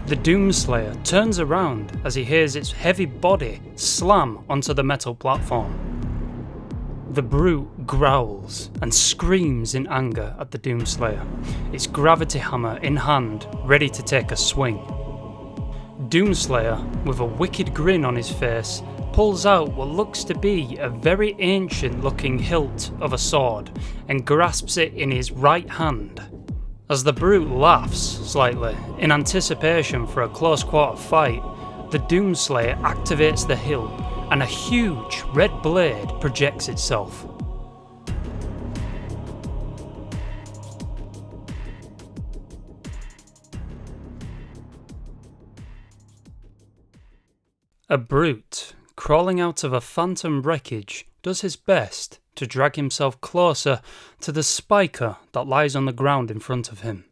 The Doomslayer turns around as he hears its heavy body slam onto the metal platform. The brute growls and screams in anger at the Doomslayer, its gravity hammer in hand, ready to take a swing. Doomslayer, with a wicked grin on his face, pulls out what looks to be a very ancient looking hilt of a sword and grasps it in his right hand. As the brute laughs slightly in anticipation for a close quarter fight, the Doomslayer activates the hilt and a huge red blade projects itself. A brute, crawling out of a phantom wreckage, does his best to drag himself closer to the spiker that lies on the ground in front of him.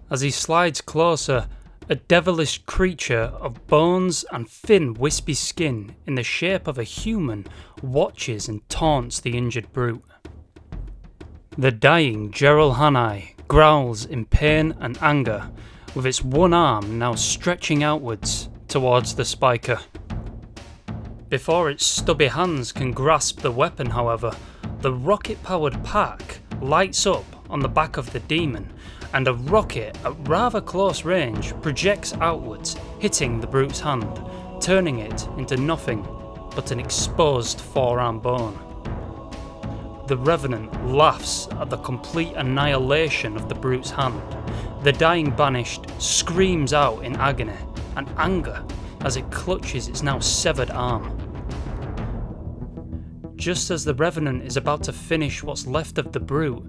As he slides closer, a devilish creature of bones and thin wispy skin in the shape of a human watches and taunts the injured brute. The dying Gerald Hanai growls in pain and anger, with its one arm now stretching outwards towards the spiker. Before its stubby hands can grasp the weapon, however, the rocket-powered pack lights up on the back of the demon, and a rocket at rather close range projects outwards, hitting the brute's hand, turning it into nothing but an exposed forearm bone. The Revenant laughs at the complete annihilation of the brute's hand. The dying Banished screams out in agony and anger as it clutches its now severed arm. Just as the Revenant is about to finish what's left of the brute,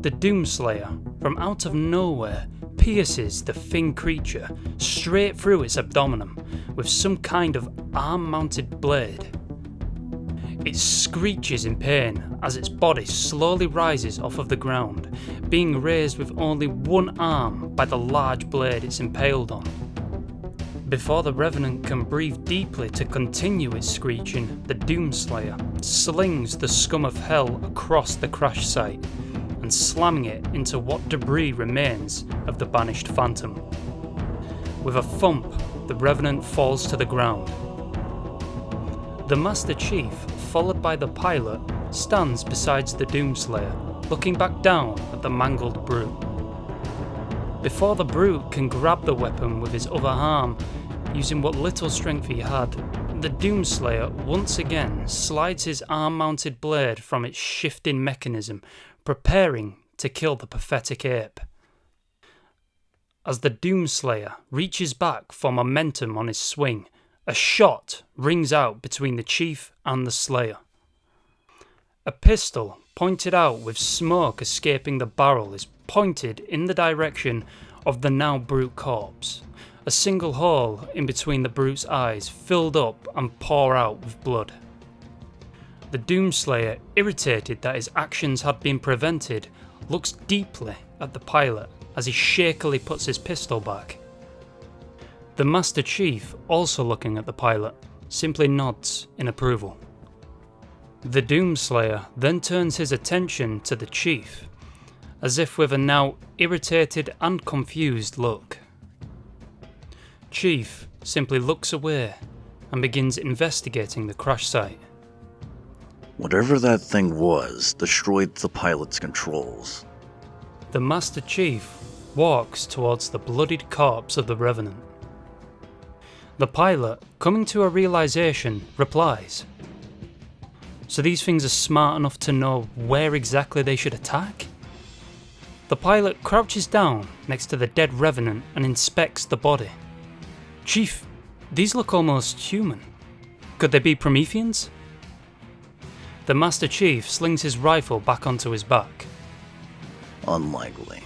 the Doomslayer, from out of nowhere, pierces the thin creature straight through its abdomen with some kind of arm-mounted blade. It screeches in pain as its body slowly rises off of the ground, being raised with only one arm by the large blade it's impaled on. Before the Revenant can breathe deeply to continue its screeching, the Doomslayer slings the scum of hell across the crash site and slamming it into what debris remains of the Banished Phantom. With a thump, the Revenant falls to the ground. The Master Chief, followed by the pilot, stands beside the Doomslayer, looking back down at the mangled brute. Before the brute can grab the weapon with his other arm, using what little strength he had, the Doomslayer once again slides his arm-mounted blade from its shifting mechanism, preparing to kill the pathetic ape. As the Doomslayer reaches back for momentum on his swing, a shot rings out between the Chief and the Slayer. A pistol, pointed out with smoke escaping the barrel, is pointed in the direction of the now brute corpse. A single hole in between the brute's eyes filled up and pour out with blood. The Doomslayer, irritated that his actions had been prevented, looks deeply at the pilot as he shakily puts his pistol back. The Master Chief, also looking at the pilot, simply nods in approval. The Doomslayer then turns his attention to the Chief, as if with a now irritated and confused look. Chief simply looks away and begins investigating the crash site. Whatever that thing was destroyed the pilot's controls. The Master Chief walks towards the bloodied corpse of the Revenant. The pilot, coming to a realization, replies, "So these things are smart enough to know where exactly they should attack?" The pilot crouches down next to the dead Revenant and inspects the body. "Chief, these look almost human. Could they be Prometheans?" The Master Chief slings his rifle back onto his back. Unlikely.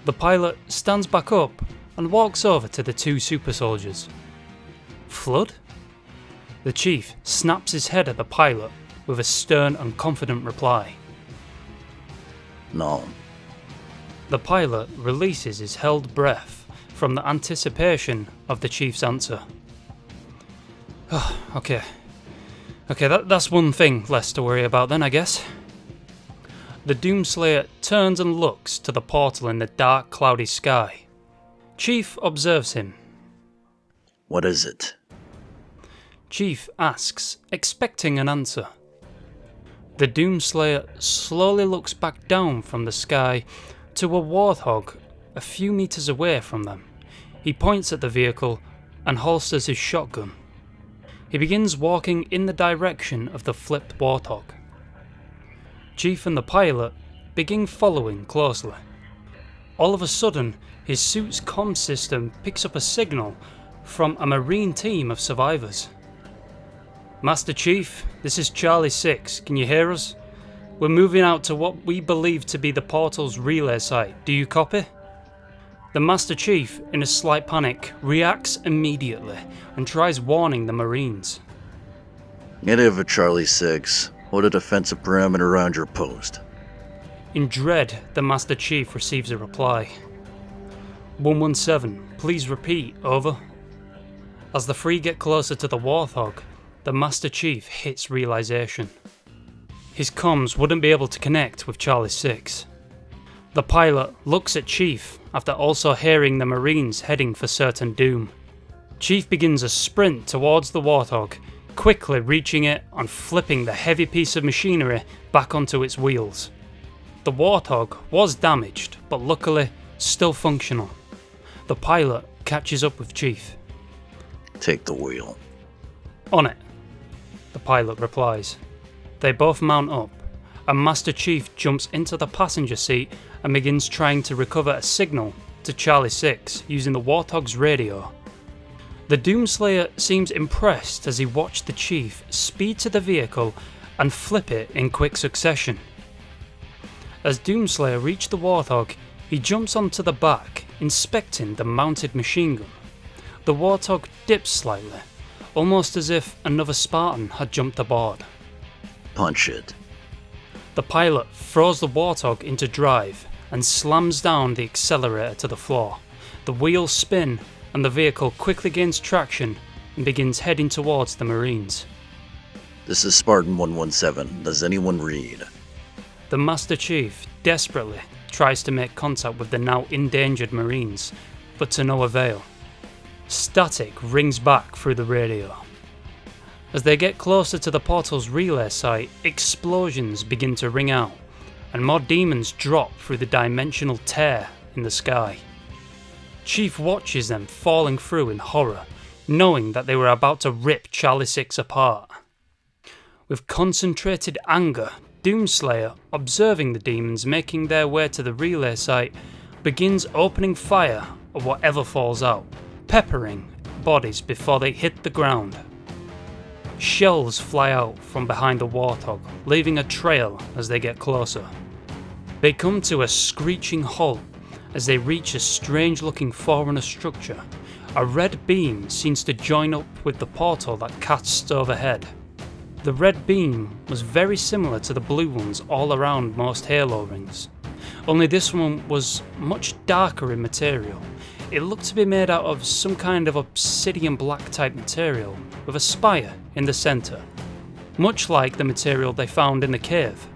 The pilot stands back up and walks over to the two super soldiers. "Flood?" The Chief snaps his head at the pilot with a stern and confident reply. No. The pilot releases his held breath from the anticipation of the Chief's answer. Okay, that's one thing less to worry about then, I guess. The Doomslayer turns and looks to the portal in the dark, cloudy sky. Chief observes him. What is it? Chief asks, expecting an answer. The Doomslayer slowly looks back down from the sky to a warthog a few meters away from them. He points at the vehicle and holsters his shotgun. He begins walking in the direction of the flipped warthog. Chief and the pilot begin following closely. All of a sudden, his suit's comm system picks up a signal from a Marine team of survivors. Master Chief, this is Charlie 6. Can you hear us? We're moving out to what we believe to be the portal's relay site. Do you copy? The Master Chief, in a slight panic, reacts immediately and tries warning the Marines. Negative, Charlie 6. Hold a defensive perimeter around your post. In dread, the Master Chief receives a reply. 117, please repeat, over. As the three get closer to the warthog, the Master Chief hits realization. His comms wouldn't be able to connect with Charlie 6. The pilot looks at Chief after also hearing the Marines heading for certain doom. Chief begins a sprint towards the warthog, quickly reaching it and flipping the heavy piece of machinery back onto its wheels. The warthog was damaged, but luckily still functional. The pilot catches up with Chief. Take the wheel. On it, the pilot replies. They both mount up, and Master Chief jumps into the passenger seat and begins trying to recover a signal to Charlie 6 using the warthog's radio. The Doomslayer seems impressed as he watched the Chief speed to the vehicle and flip it in quick succession. As Doomslayer reached the warthog, he jumps onto the back, inspecting the mounted machine gun. The warthog dips slightly, almost as if another Spartan had jumped aboard. Punch it. The pilot throws the warthog into drive and slams down the accelerator to the floor. The wheels spin and the vehicle quickly gains traction and begins heading towards the Marines. This is Spartan 117. Does anyone read? The Master Chief desperately tries to make contact with the now endangered Marines, but to no avail. Static rings back through the radio. As they get closer to the portal's relay site, explosions begin to ring out, and more demons drop through the dimensional tear in the sky. Chief watches them falling through in horror, knowing that they were about to rip Charlie 6 apart. With concentrated anger, Doomslayer, observing the demons making their way to the relay site, begins opening fire at whatever falls out, peppering bodies before they hit the ground. Shells fly out from behind the warthog, leaving a trail as they get closer. They come to a screeching halt as they reach a strange-looking Forerunner structure. A red beam seems to join up with the portal that casts overhead. The red beam was very similar to the blue ones all around most Halo rings, only this one was much darker in material. It looked to be made out of some kind of obsidian black type material with a spire in the centre, much like the material they found in the cave.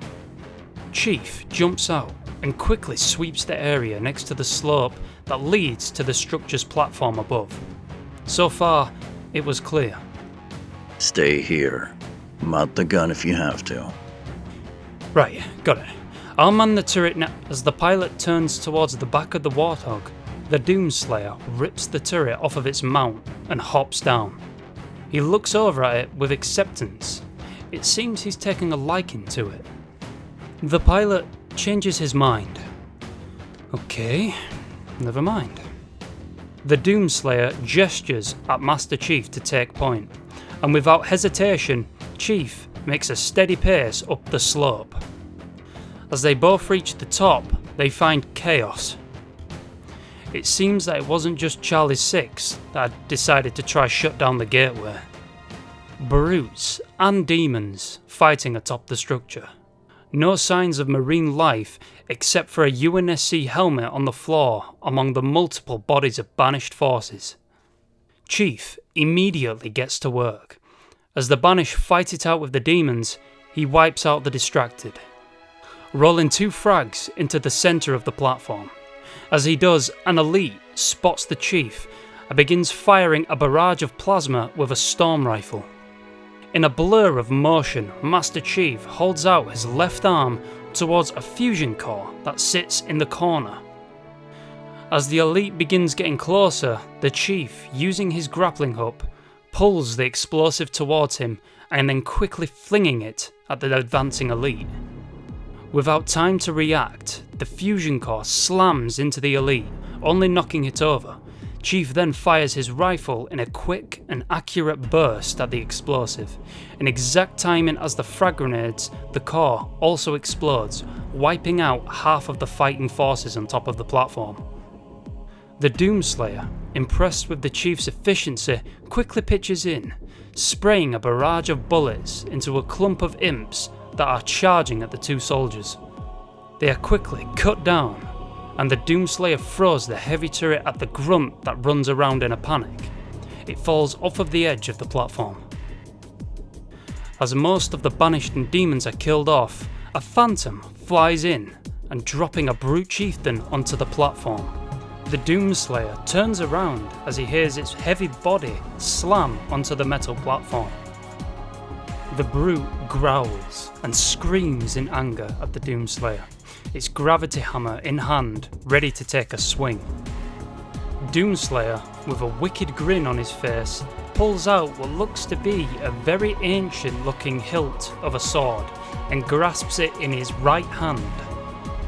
Chief jumps out and quickly sweeps the area next to the slope that leads to the structure's platform above. So far, it was clear. Stay here. Mount the gun if you have to. Right, got it. I'll man the turret now. As the pilot turns towards the back of the warthog, the Doomslayer rips the turret off of its mount and hops down. He looks over at it with acceptance. It seems he's taking a liking to it. The pilot changes his mind. Okay, never mind. The Doomslayer gestures at Master Chief to take point, and without hesitation, Chief makes a steady pace up the slope. As they both reach the top, they find chaos. It seems that it wasn't just Charlie 6 that had decided to try shut down the gateway. Brutes and demons fighting atop the structure. No signs of marine life except for a UNSC helmet on the floor among the multiple bodies of banished forces. Chief immediately gets to work. As the Banished fight it out with the demons, he wipes out the distracted, rolling 2 frags into the centre of the platform. As he does, an elite spots the Chief and begins firing a barrage of plasma with a storm rifle. In a blur of motion, Master Chief holds out his left arm towards a fusion core that sits in the corner. As the elite begins getting closer, the Chief, using his grappling hook, pulls the explosive towards him and then quickly flinging it at the advancing elite. Without time to react, the fusion core slams into the elite, only knocking it over. Chief then fires his rifle in a quick and accurate burst at the explosive. In exact timing as the frag grenades, the core also explodes, wiping out half of the fighting forces on top of the platform. The Doomslayer, impressed with the Chief's efficiency, quickly pitches in, spraying a barrage of bullets into a clump of imps that are charging at the two soldiers. They are quickly cut down, and the Doomslayer throws the heavy turret at the grunt that runs around in a panic. It falls off of the edge of the platform. As most of the Banished and demons are killed off, a phantom flies in and dropping a brute chieftain onto the platform. The Doomslayer turns around as he hears its heavy body slam onto the metal platform. The brute growls and screams in anger at the Doomslayer, its gravity hammer in hand, ready to take a swing. Doomslayer, with a wicked grin on his face, pulls out what looks to be a very ancient looking hilt of a sword and grasps it in his right hand.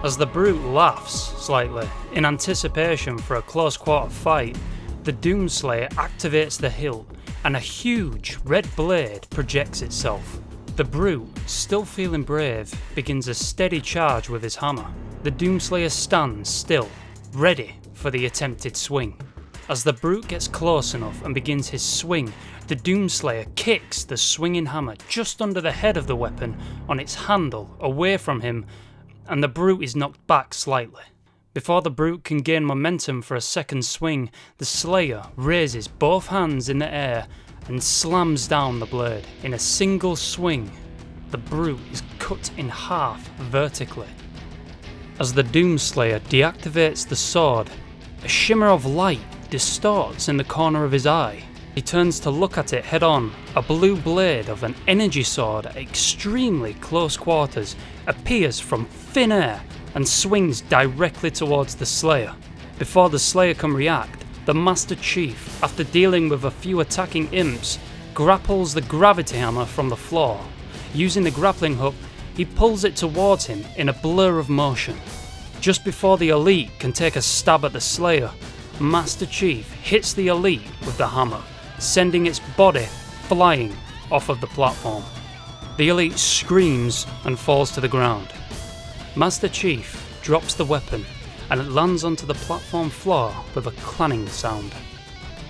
As the brute laughs slightly in anticipation for a close quarter fight, the Doomslayer activates the hilt and a huge red blade projects itself. The brute, still feeling brave, begins a steady charge with his hammer. The Doomslayer stands still, ready for the attempted swing. As the brute gets close enough and begins his swing, the Doomslayer kicks the swinging hammer just under the head of the weapon on its handle away from him, and the brute is knocked back slightly. Before the brute can gain momentum for a second swing, the Slayer raises both hands in the air and slams down the blade. In a single swing, the brute is cut in half vertically. As the Doomslayer deactivates the sword, a shimmer of light distorts in the corner of his eye. He turns to look at it head on. A blue blade of an energy sword at extremely close quarters appears from thin air and swings directly towards the Slayer. Before the Slayer can react, the Master Chief, after dealing with a few attacking imps, grapples the gravity hammer from the floor. Using the grappling hook, he pulls it towards him in a blur of motion. Just before the elite can take a stab at the Slayer, Master Chief hits the elite with the hammer, sending its body flying off of the platform. The elite screams and falls to the ground. Master Chief drops the weapon and it lands onto the platform floor with a clanging sound.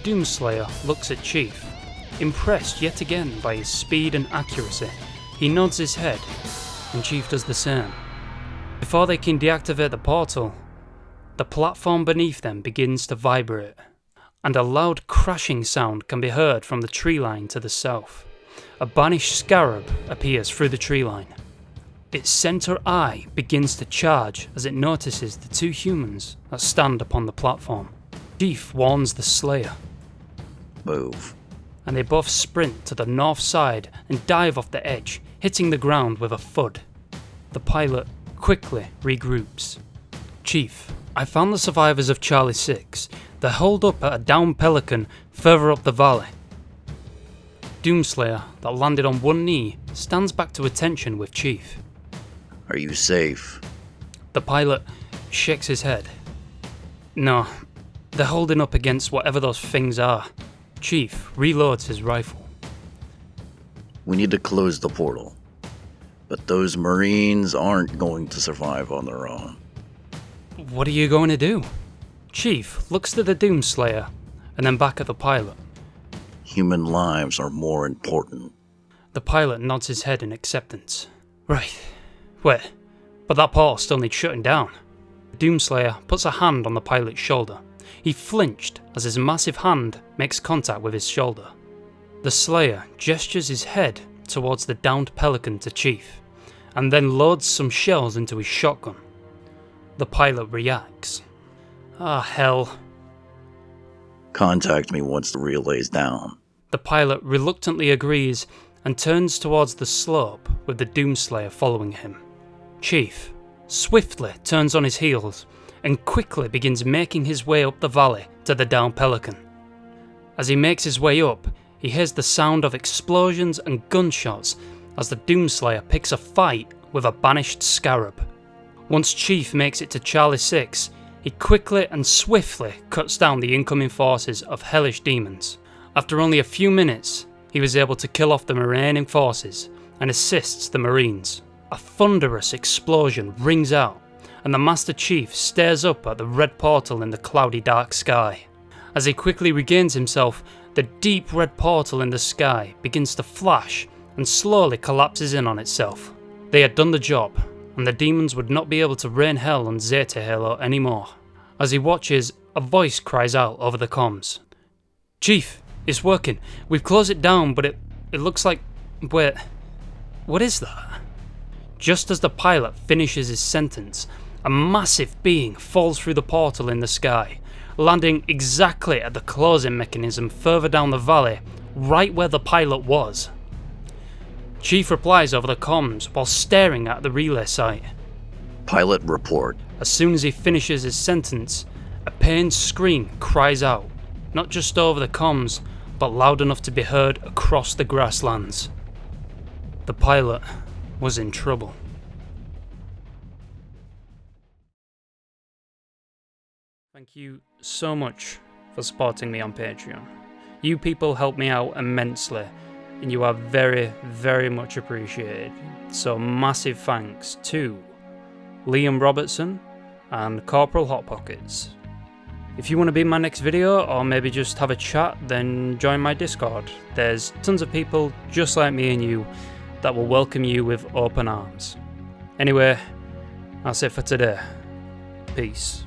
Doomslayer looks at Chief, impressed yet again by his speed and accuracy. He nods his head, and Chief does the same. Before they can deactivate the portal, the platform beneath them begins to vibrate, and a loud crashing sound can be heard from the tree line to the south. A banished scarab appears through the tree line. Its centre eye begins to charge as it notices the two humans that stand upon the platform. Chief warns the Slayer. Move. And they both sprint to the north side and dive off the edge, hitting the ground with a thud. The pilot quickly regroups. Chief, I found the survivors of Charlie 6. They're holed up at a downed Pelican further up the valley. Doomslayer, that landed on one knee, stands back to attention with Chief. Are you safe? The pilot shakes his head. No, they're holding up against whatever those things are. Chief reloads his rifle. We need to close the portal. But those Marines aren't going to survive on their own. What are you going to do? Chief looks to the Doomslayer and then back at the pilot. Human lives are more important. The pilot nods his head in acceptance. Right. Wait, but that portal still needs shutting down. The Doomslayer puts a hand on the pilot's shoulder. He flinched as his massive hand makes contact with his shoulder. The Slayer gestures his head towards the downed Pelican to Chief, and then loads some shells into his shotgun. The pilot reacts. Ah, hell. Contact me once the relay's down. The pilot reluctantly agrees and turns towards the slope with the Doomslayer following him. Chief swiftly turns on his heels and quickly begins making his way up the valley to the downed Pelican. As he makes his way up, he hears the sound of explosions and gunshots as the Doomslayer picks a fight with a banished Scarab. Once Chief makes it to Charlie 6, he quickly and swiftly cuts down the incoming forces of hellish demons. After only a few minutes, he was able to kill off the remaining forces and assists the Marines. A thunderous explosion rings out, and the Master Chief stares up at the red portal in the cloudy dark sky. As he quickly regains himself, the deep red portal in the sky begins to flash and slowly collapses in on itself. They had done the job, and the demons would not be able to rain hell on Zeta Halo anymore. As he watches, a voice cries out over the comms. "Chief, it's working. We've closed it down, but it looks like... Wait, what is that?" Just as the pilot finishes his sentence, a massive being falls through the portal in the sky, landing exactly at the closing mechanism further down the valley, right where the pilot was. Chief replies over the comms while staring at the relay site. Pilot report. As soon as he finishes his sentence, a pained scream cries out, not just over the comms, but loud enough to be heard across the grasslands. The pilot was in trouble. Thank you so much for supporting me on Patreon. You people help me out immensely, and you are very, very much appreciated. So massive thanks to Liam Robertson and Corporal Hot Pockets. If you want to be in my next video, or maybe just have a chat, then join my Discord. There's tons of people just like me and you that will welcome you with open arms. Anyway, that's it for today. Peace.